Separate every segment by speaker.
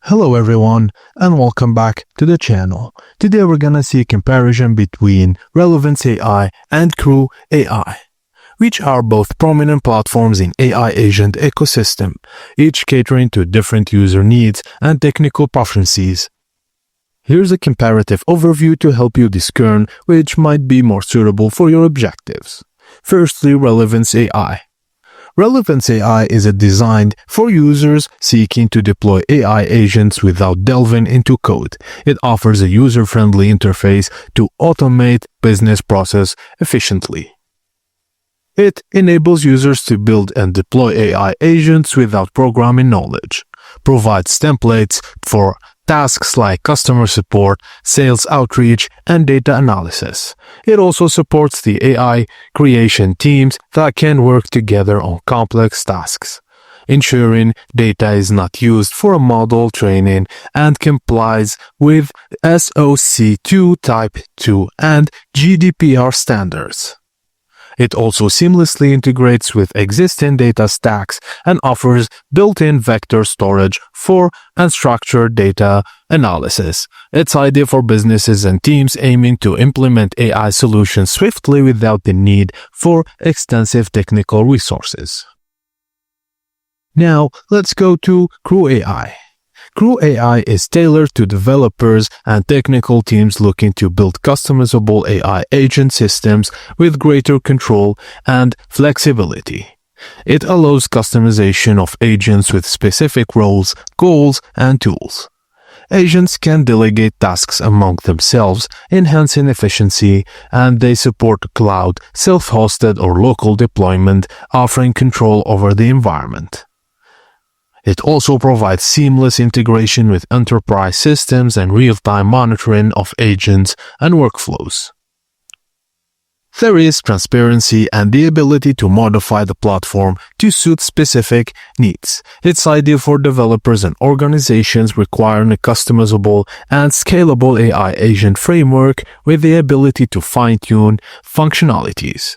Speaker 1: Hello everyone and welcome back to the channel. Today we're gonna see a comparison between Relevance AI and CrewAI, which are both prominent platforms in AI agent ecosystem, each catering to different user needs and technical preferences. Here's a comparative overview to help you discern which might be more suitable for your objectives. Firstly, Relevance AI. Relevance AI is designed for users seeking to deploy AI agents without delving into code. It offers a user-friendly interface to automate business process efficiently. It enables users to build and deploy AI agents without programming knowledge, provides templates for tasks like customer support, sales outreach, and data analysis. It also supports the AI creation teams that can work together on complex tasks, ensuring data is not used for model training and complies with SOC 2 Type 2 and GDPR standards. It also seamlessly integrates with existing data stacks and offers built-in vector storage for unstructured data analysis. It's ideal for businesses and teams aiming to implement AI solutions swiftly without the need for extensive technical resources. Now, let's go to CrewAI. CrewAI is tailored to developers and technical teams looking to build customizable AI agent systems with greater control and flexibility. It allows customization of agents with specific roles, goals, and tools. Agents can delegate tasks among themselves, enhancing efficiency, and they support cloud, self-hosted, or local deployment, offering control over the environment. It also provides seamless integration with enterprise systems and real-time monitoring of agents and workflows. There is transparency and the ability to modify the platform to suit specific needs. It's ideal for developers and organizations requiring a customizable and scalable AI agent framework with the ability to fine-tune functionalities.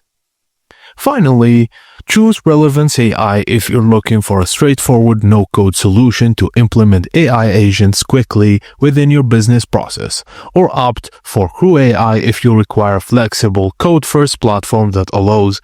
Speaker 1: Finally, choose Relevance AI if you're looking for a straightforward no-code solution to implement AI agents quickly within your business process, or opt for CrewAI if you require a flexible code-first platform that allows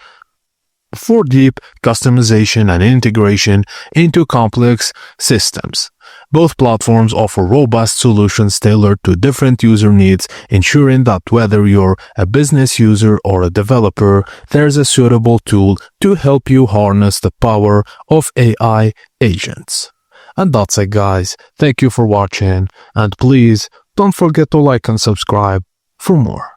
Speaker 1: for deep customization and integration into complex systems. Both platforms offer robust solutions tailored to different user needs, ensuring that whether you're a business user or a developer, there's a suitable tool to help you harness the power of AI agents. And that's it, guys. Thank you for watching, and please don't forget to like and subscribe for more.